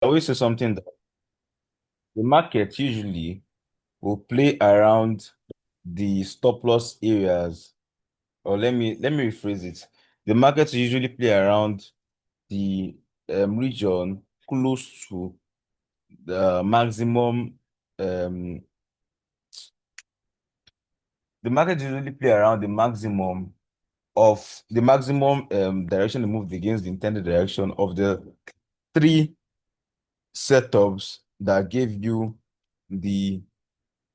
always say something that the market usually will play around the stop loss areas, or let me rephrase it. The market will usually play around the region close to the maximum. Um, the market usually play around the maximum direction they moved against the intended direction of the three setups that gave you the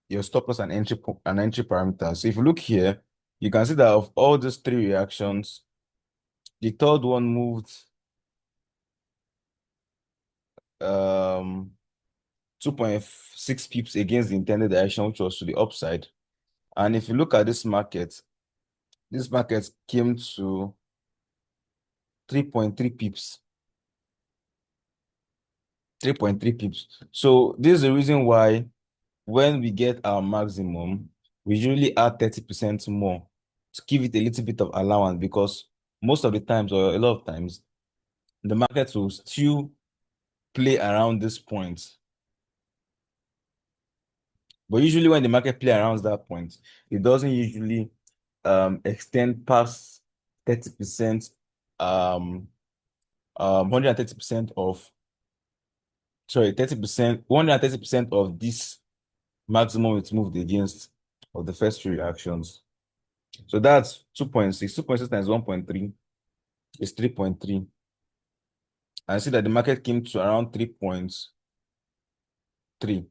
your stop loss and entry parameters. So if you look here, you can see that of all these three reactions, the third one moved um 2.6 pips against the intended direction, which was to the upside. And if you look at this market came to 3.3 pips. 3.3 pips. So this is the reason why when we get our maximum, we usually add 30% more to give it a little bit of allowance, because most of the times, or a lot of times, the market will still play around this point. But usually when the market play around that point, it doesn't usually extend past 30%, 130% of, sorry, 30%, 130% of this maximum it's moved against of the first three reactions. So that's 2.6. 2.6 times 1.3 is 3.3. And see that the market came to around 3.3.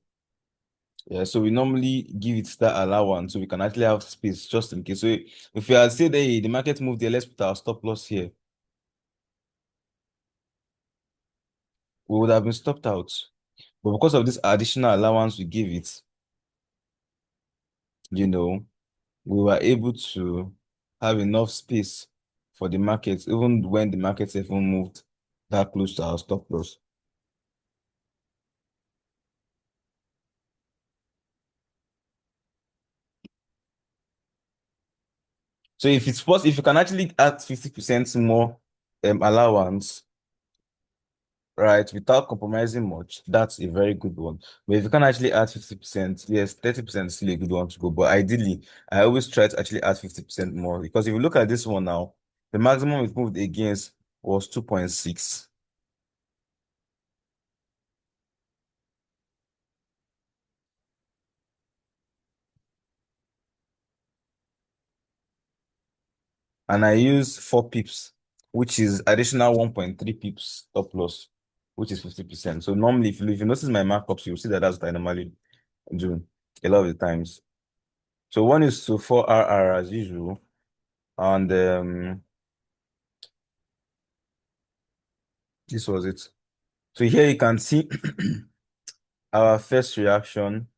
Yeah, so we normally give it that allowance so we can actually have space just in case. So if you had said, hey, the market moved there, let's put our stop loss here, we would have been stopped out. But because of this additional allowance we give it, you know, we were able to have enough space for the market, even when the market even moved that close to our stop loss. So if it's possible, if you can actually add 50% more allowance, right, without compromising much, that's a very good one. But if you can actually add 50%, yes, 30% is still a good one to go. But ideally, I always try to actually add 50% more, because if you look at this one now, the maximum it moved against was 2.6. And I use 4 pips, which is additional 1.3 pips stop loss, which is 50%. So normally, if you notice my markups, you'll see that that's what I normally do a lot of the times. So 1:4 RR as usual. And this was it. So here you can see our first reaction.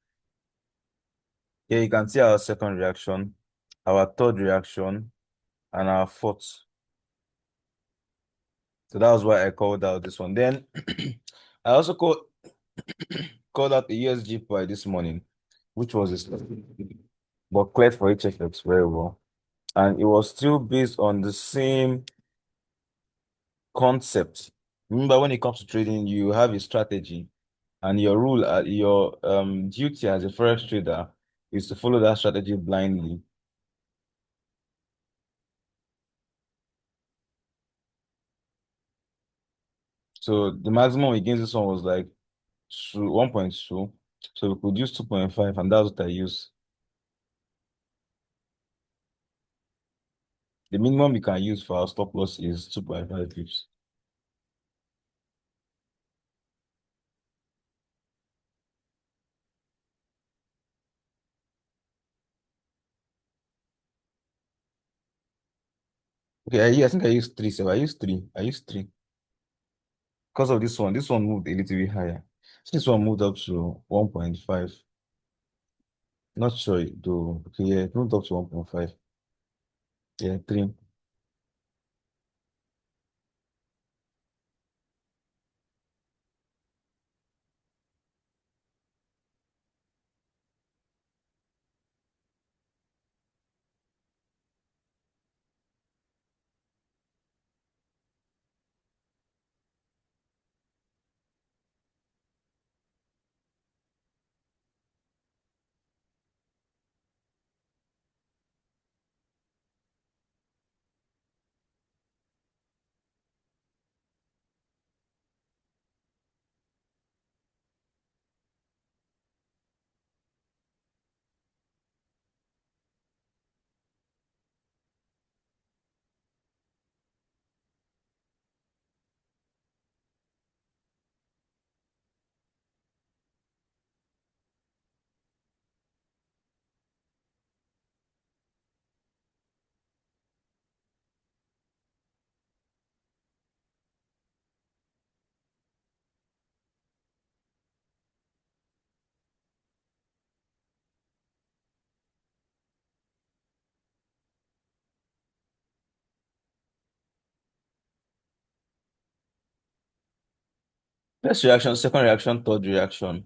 Here you can see our second reaction, our third reaction, and our fourth. So that was why I called out this one. Then I also called out the USG pie this morning, which was but cleared for HFX very well. And it was still based on the same concept. Remember, when it comes to trading, you have a strategy, and your rule, your duty as a forex trader is to follow that strategy blindly. So the maximum against this one was like 1.2. So we could use 2.5, and that's what I use. The minimum we can use for our stop loss is 2.5 pips. Okay, I think I used three. So I used three. I used three. Because of this one. This one moved a little bit higher. So this one moved up to 1.5. Not sure though. Okay, yeah, it moved up to 1.5. Yeah, three. First reaction, second reaction, third reaction.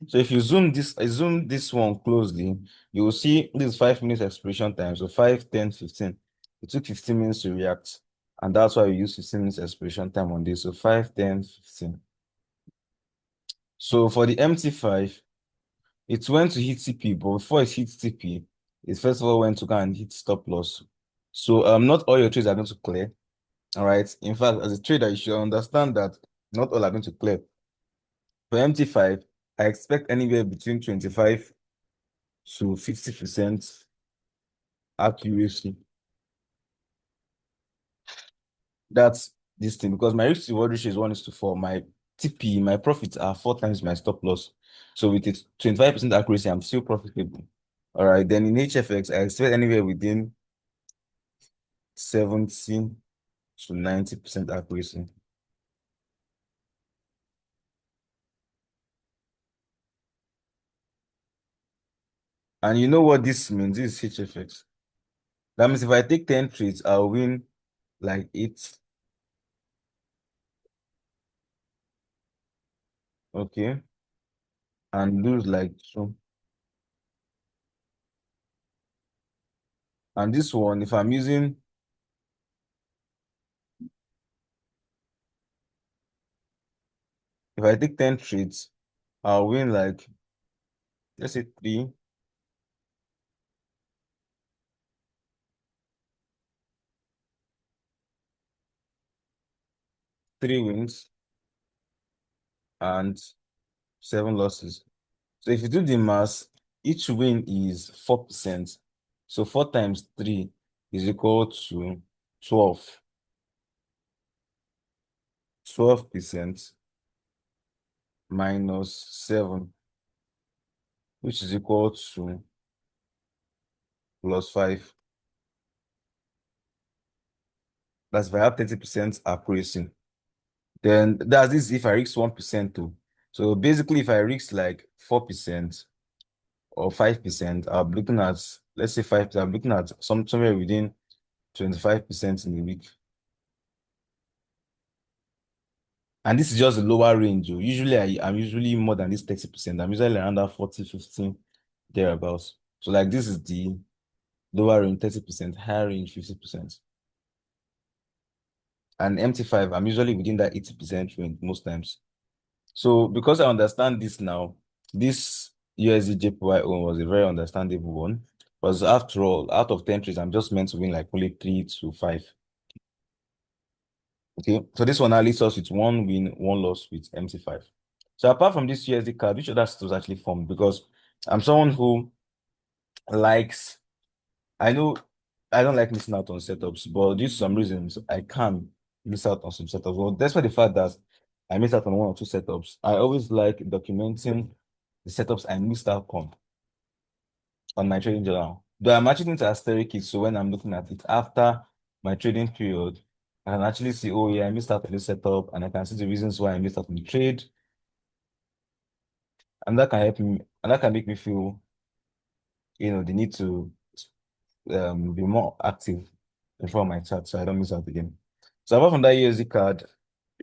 So if you zoom this one closely, you will see this 5 minutes expiration time. So 5, 10, 15. It took 15 minutes to react. And that's why we use 15 minutes expiration time on this. So 5, 10, 15. So for the MT5, it went to hit TP, but before it hit TP, it first of all went to go and hit stop loss. So not all your trades are going to clear. All right. In fact, as a trader, you should understand that not all are going to clear. For MT5, I expect anywhere between 25 to 50% accuracy. That's this thing because my risk to reward ratio is 1:4. My TP, my profits are 4 times my stop loss. So with it 25% accuracy, I'm still profitable. All right. Then in HFX, I expect anywhere within 70 to 90% accuracy. And you know what this means? This is HFX. That means if I take 10 trades, I'll win like 8. Okay. And lose like 2. And this one, if I'm using, if I take 10 trades, I'll win like, let's say 3 wins and 7 losses. So if you do the math, each win is 4%. So 4 times 3 is equal to 12. 12% minus 7, which is equal to plus 5. That's if I have 30% accuracy. Then that's this if I risk 1% too. So basically, if I risk like 4% or 5%, I'm looking at, let's say 5%, I'm looking at somewhere within 25% in a week. And this is just the lower range. Oh. Usually, I'm usually more than this 30%. I'm usually around that 40, 15, thereabouts. So like this is the lower range, 30%, higher range, 50%. And MT5, I'm usually within that 80% range most times. So because I understand this now, this USD JPY own was a very understandable one. Because after all, out of 10 trades, I'm just meant to win like only 3 to 5. Okay, so this one now leaves us with 1 win, 1 loss with MT5. So apart from this USD card, which other stocks actually formed? Because I'm someone who likes, I know I don't like missing out on setups, but due to some reasons, I can miss out on some setups. Well, despite the fact that I missed out on 1 or 2 setups, I always like documenting the setups I missed out on my trading journal. Though I'm actually into asterisk it, so when I'm looking at it after my trading period, I can actually see, oh yeah, I missed out on this setup, and I can see the reasons why I missed out on the trade, and that can help me, and that can make me feel, the need to be more active in front of my chat so I don't miss out again. So apart from that USD card,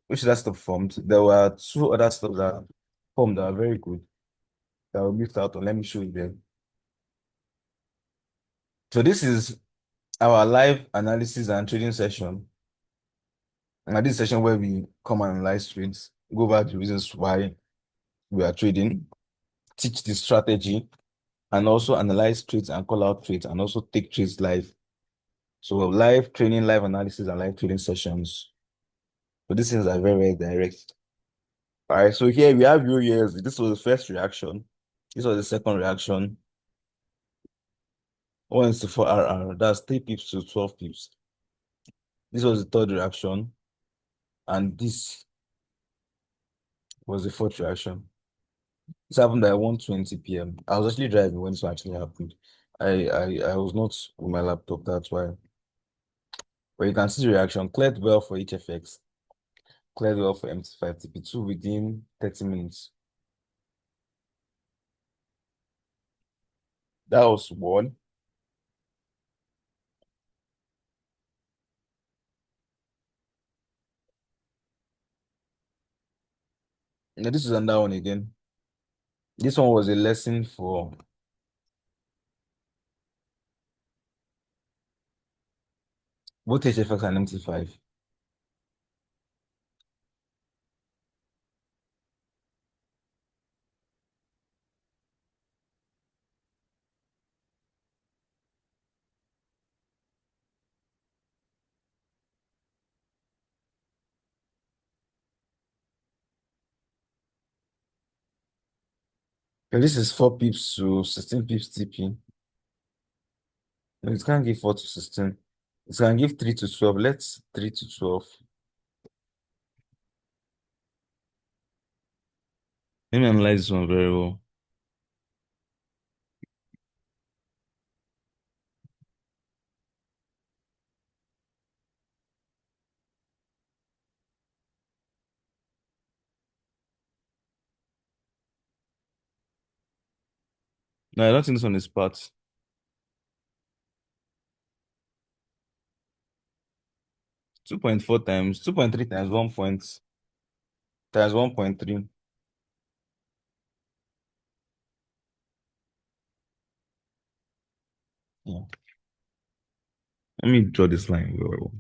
which that stuff formed, there were 2 other stuff that formed that are very good that we missed out on. Let me show you them. So this is our live analysis and trading session. And this session where we come and analyze trades, go over the reasons why we are trading, teach the strategy, and also analyze trades and call out trades, and also take trades live. So live training, live analysis, and live trading sessions. So these things are very, very direct. All right, so here we have viewers. This was the first reaction. This was the second reaction. 1:4 RR. That's 3 pips to 12 pips. This was the third reaction. And this was the fourth reaction. This happened at 1:20 p.m. I was actually driving when this actually happened. I was not with my laptop, that's why. But you can see the reaction. Cleared well for HFX. Cleared well for MT5 TP2 within 30 minutes. That was one. Now, this is another one again. This one was a lesson for both HFX and MT5. Okay, this is 4 pips to 16 pips TP. No, it can't give 4 to 16. It can give 3 to 12. Let's 3 to 12. Let me analyze this one very well. No, I don't think this one is part. 2.4 times 2.3 times 1 point times 1.3. Yeah. Let me draw this line very well.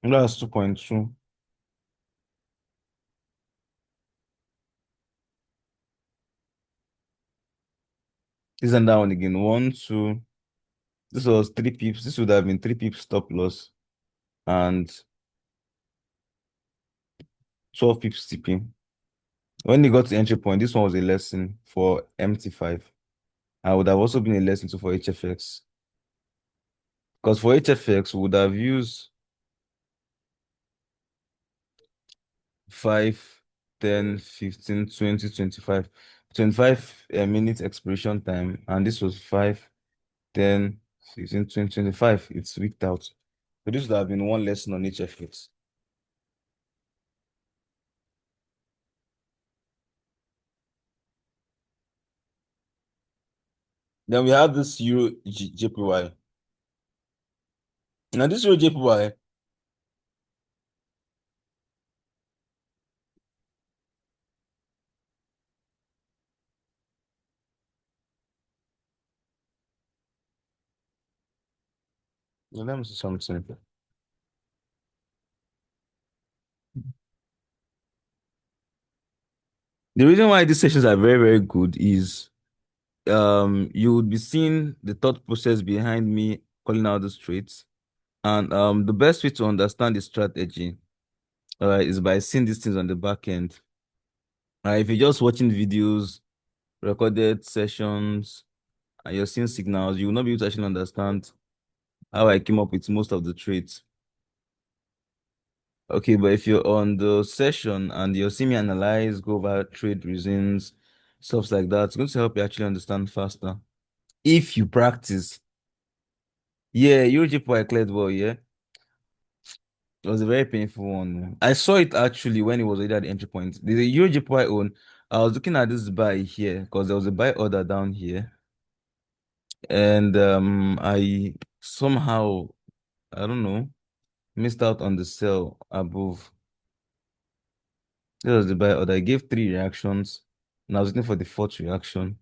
That's 2.2. This and that one again. One, two. This was 3 pips. This would have been 3 pips stop loss and 12 pips TP. When they got to entry point, this one was a lesson for MT5. I would have also been a lesson too for HFX. Because for HFX, we would have used 5, 10, 15, 20, 25. 25 minutes expiration time. And this was 5, 10, 15, 20, 25. It's weeked out. So this would have been one lesson on HFX. Then we have this Euro JPY. Now this Euro JPY, let me see something. The reason why these sessions are very, very good is you would be seeing the thought process behind me calling out the traits. And the best way to understand the strategy is by seeing these things on the back end. If you're just watching videos, recorded sessions, and you're seeing signals, you will not be able to actually understand how I came up with most of the traits. Okay, but if you're on the session and you're seeing me analyze, go over trade reasons, stuff like that, it's going to help you actually understand faster. If you practice. Yeah, Europe I cleared well, yeah. It was a very painful one. I saw it actually when it was already at the entry point. The Europe I own, I was looking at this buy here because there was a buy order down here. And I somehow, I don't know, missed out on the sell above. This was the buy order. I gave 3 reactions and I was looking for the fourth reaction.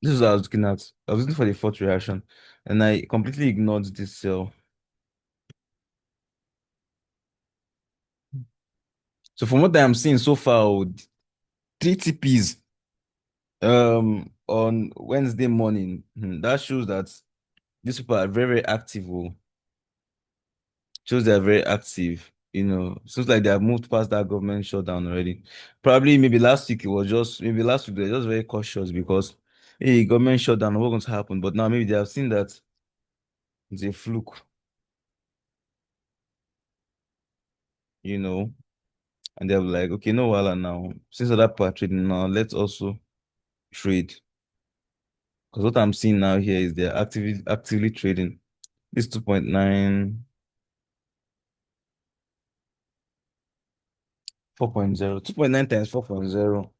This is what I was looking at. I was looking for the fourth reaction, and I completely ignored this cell. So from what I'm seeing so far, three TPs on Wednesday morning. That shows that these people are very, very active. Shows they're very active. Seems like they have moved past that government shutdown already. Probably maybe last week it was just maybe last week they were just very cautious because hey, government shutdown, what's going to happen? But now maybe they have seen that it's a fluke, you know, and they're like, okay, no wala now. Since other people are trading now, let's also trade. Because what I'm seeing now here is they're actively trading. This 2.9, 4.0, 2.9 times 4.0.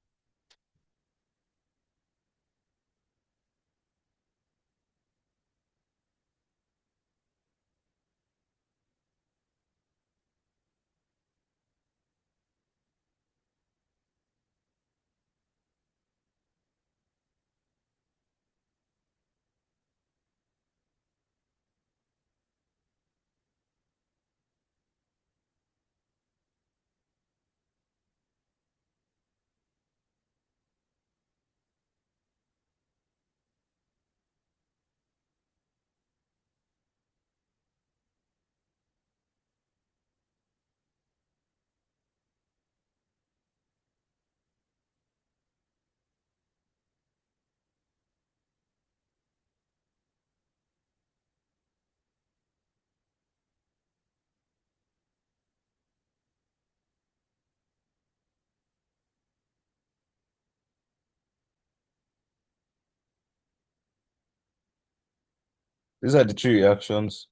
These are the three reactions.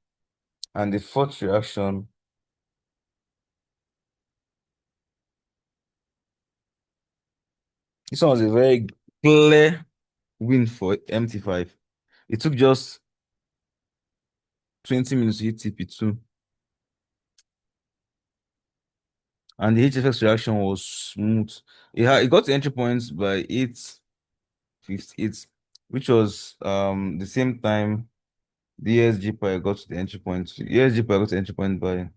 And the fourth reaction, this one was a very clear win for MT5. It took just 20 minutes to hit TP2. And the HFX reaction was smooth. It got the entry points by 8:58, which was the same time the ESG pair got to the entry point. The ESG pair got to the entry point by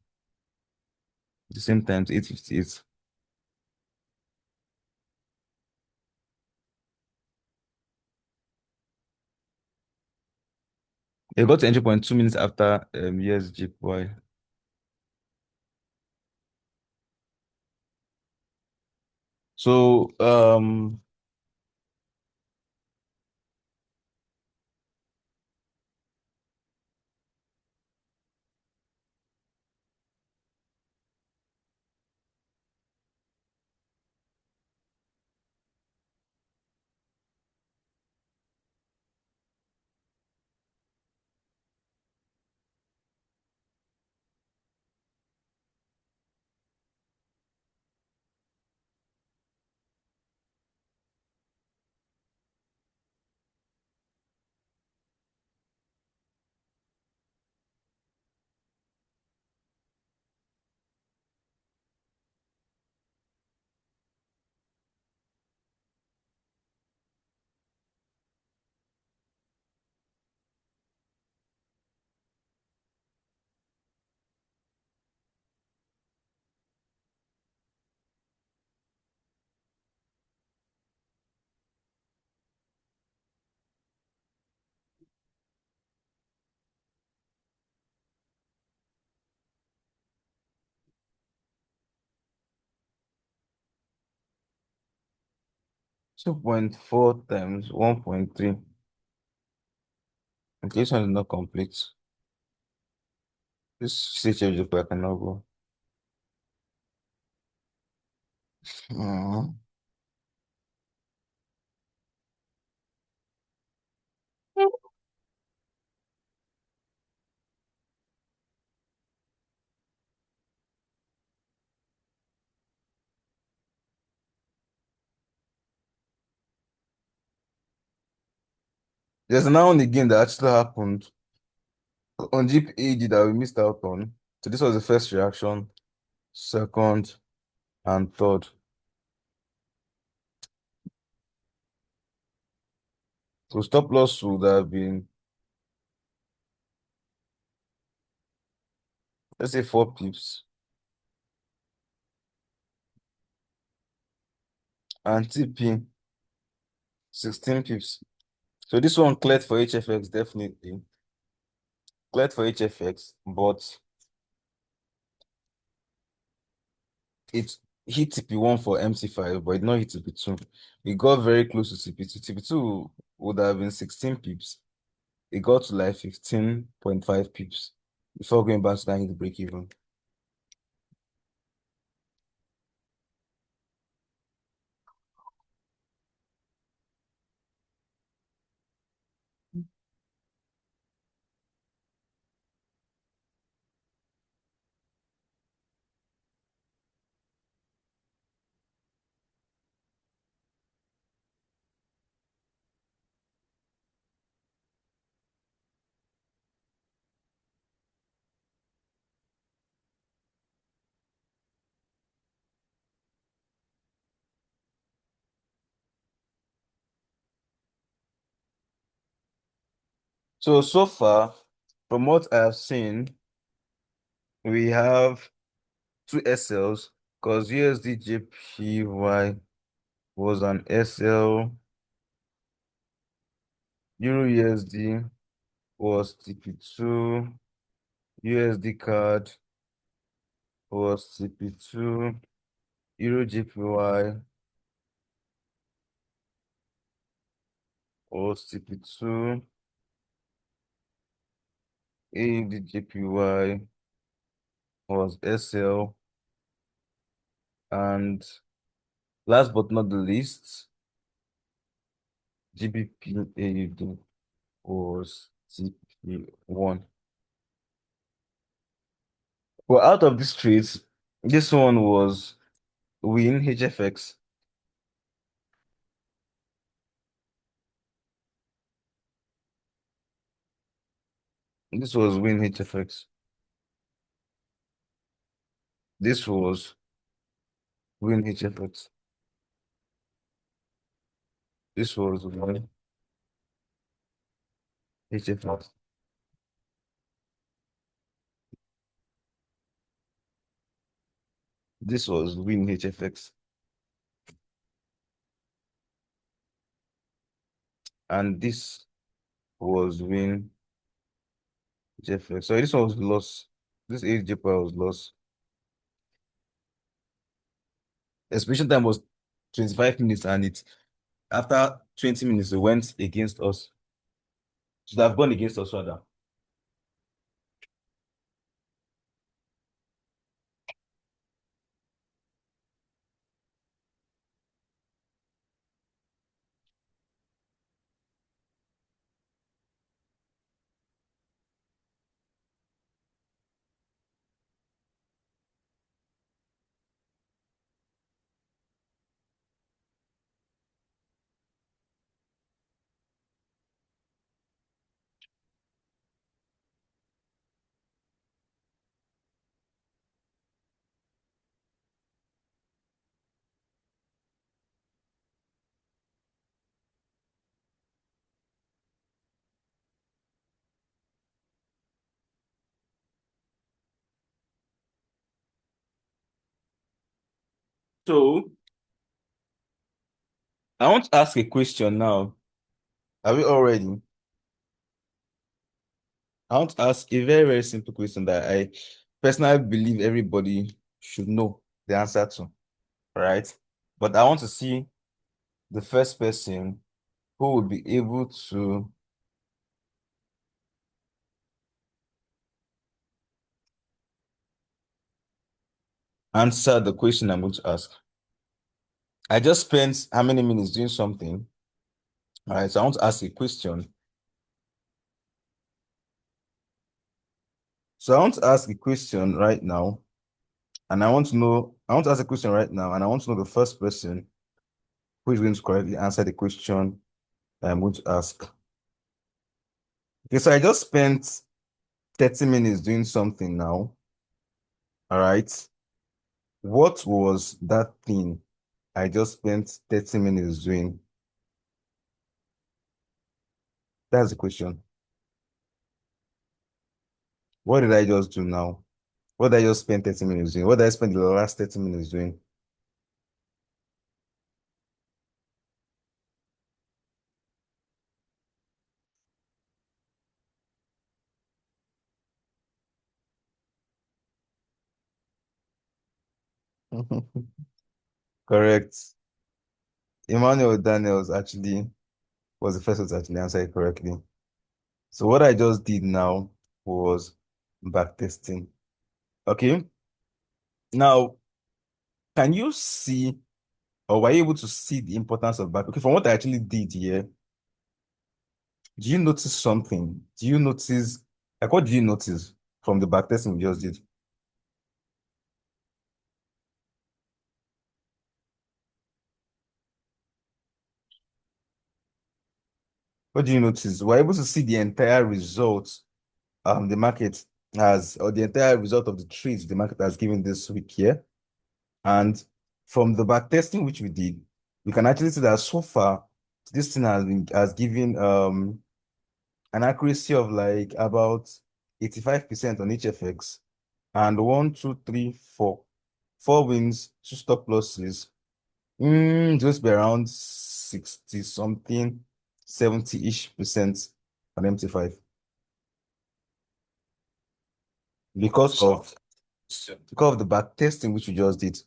the same time, 8:58. They got to entry point 2 minutes after ESG pair. So 2.4 times 1.3. Okay, this one is not complete. This CHF I cannot go. Mhm. There's now one again that actually happened on Jeep AD that we missed out on. So this was the first reaction, second, and third. So stop loss would have been, let's say 4 pips. And TP, 16 pips. So this one cleared for HFX, definitely. Cleared for HFX, but it hit TP1 for MC5, but it not hit TP2. It got very close to TP2. TP2 would have been 16 pips. It got to like 15.5 pips before going back to that hit break even. So far, from what I have seen, we have two SLs because USD JPY was an SL, Euro USD was TP2, USD card was TP2, Euro JPY was TP2, AUD JPY was SL, and last but not the least, GBP AUD was TP1. Well, out of these trades, this one was win HFX. This was win HFX. This was win HFX. This was win HFX. This was win HFX. And this was win HFX. So this one was lost. This AJPY was lost. Expiration time was 25 minutes, and it after 20 minutes it went against us. Should have gone against us rather. So I want to ask a question now. Are we all ready? I want to ask a very, very simple question that I personally believe everybody should know the answer to, right? But I want to see the first person who would be able to answer the question I'm going to ask. I just spent how many minutes doing something? All right, so I want to ask a question. So I want to ask a question right now, and I want to know, I want to ask a question right now, and I want to know the first person who is going to correctly answer the question that I'm going to ask. Okay, so I just spent 30 minutes doing something now. All right. What was that thing I just spent 30 minutes doing? That's the question. What did I just do now? What did I just spend 30 minutes doing? What did I spend the last 30 minutes doing? Correct. Emmanuel Daniels actually was the first one to actually answer it correctly. So what I just did now was backtesting. Okay. Now, can you see or were you able to see the importance of back? Okay, from what I actually did here, do you notice something? Do you notice, like, what do you notice from the backtesting we just did? What do you notice? We're able to see the entire result the market has, or the entire result of the trades the market has given this week here. And from the backtesting which we did, we can actually see that so far this thing has given an accuracy of like about 85% on each FX, and one, two, three, four. Four wins, two stop losses. Just be around 60 something, 70-ish% on MT5 because of the back testing which we just did.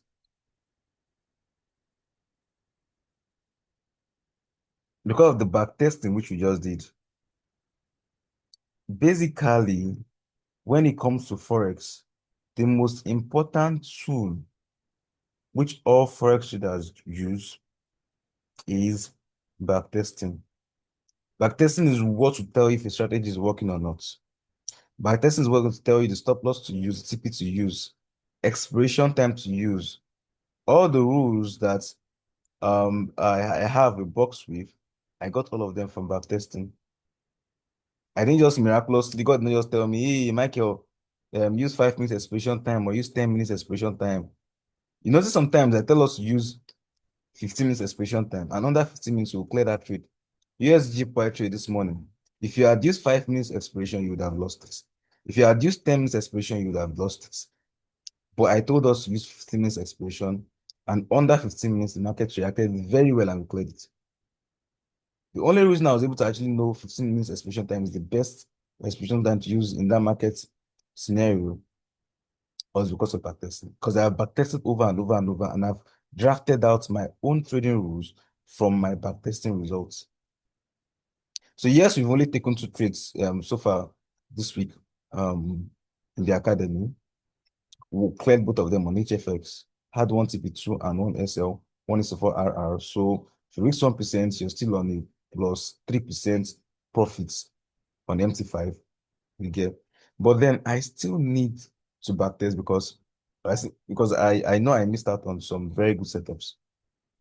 Because of the back testing which we just did. Basically, when it comes to Forex, the most important tool which all Forex traders use is backtesting. Backtesting is what will tell you if a strategy is working or not. Backtesting is what going to tell you the stop loss to use, TP to use, expiration time to use, all the rules that I have a box with. I got all of them from backtesting. I didn't just miraculously, God didn't just tell me, hey, Michael, use 5 minutes expiration time or use 10 minutes expiration time. You notice sometimes I tell us to use 15 minutes expiration time, and under 15 minutes, we'll clear that trade. USG price trade this morning. If you had used 5 minutes expiration, you would have lost it. If you had used 10 minutes expiration, you would have lost it. But I told us to use 15 minutes expiration, and under 15 minutes, the market reacted very well and we cleared it. The only reason I was able to actually know 15 minutes expiration time is the best expiration time to use in that market scenario was because of backtesting. Because I have backtested over and over and over, and I've drafted out my own trading rules from my backtesting results. So yes, we've only taken two trades so far this week in the academy. We cleared both of them on HFX, had one TP2 and one SL, one is for RR. So if you reach 1%, you're still on a plus 3% profits on MT5. You get, but then I still need to backtest because I know I missed out on some very good setups,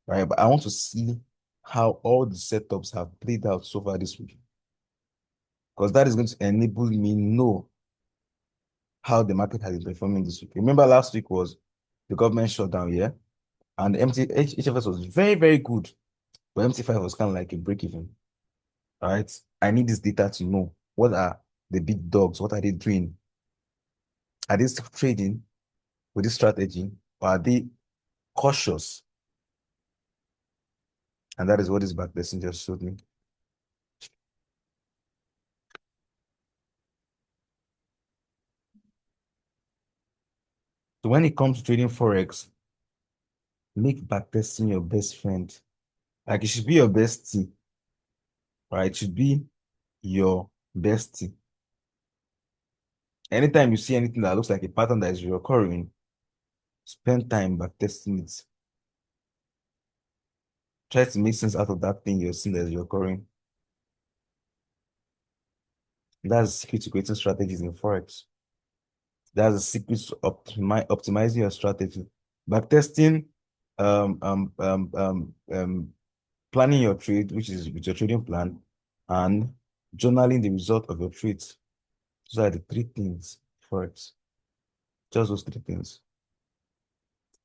right? But I want to see how all the setups have played out so far this week, because that is going to enable me know how the market has been performing this week. Remember last week was the government shutdown, yeah, and HFS was very, very good, but MT5 was kind of like a break even, right? I need this data to know what are the big dogs, what are they doing? Are they still trading with this strategy, or are they cautious? And that is what this backtesting just showed me. So when it comes to trading Forex, make backtesting your best friend. Like it should be your bestie, right? It should be your bestie. Anytime you see anything that looks like a pattern that is recurring, spend time backtesting it. Try to make sense out of that thing you're seeing that is recurring. That's the secret to creating strategies in Forex. That's the secret to optimizing your strategy. Backtesting, um, um, um, um, um, planning your trade, which is with your trading plan, and journaling the result of your trades. Those are the three things Forex. Just those three things.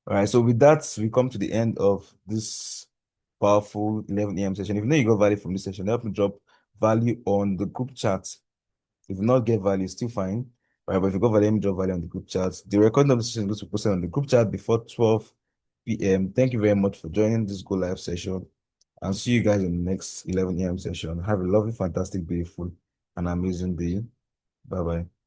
All right. So with that, we come to the end of this powerful 11 a.m. session. If you know you got value from this session, help me drop value on the group chat. If you not get value, still fine. Right, but if you go value, let me drop value on the group chat. The recording of the session is going to be posted on the group chat before 12 p.m. Thank you very much for joining this Go Live session. And see you guys in the next 11 a.m. session. Have a lovely, fantastic, beautiful, and amazing day. Bye bye.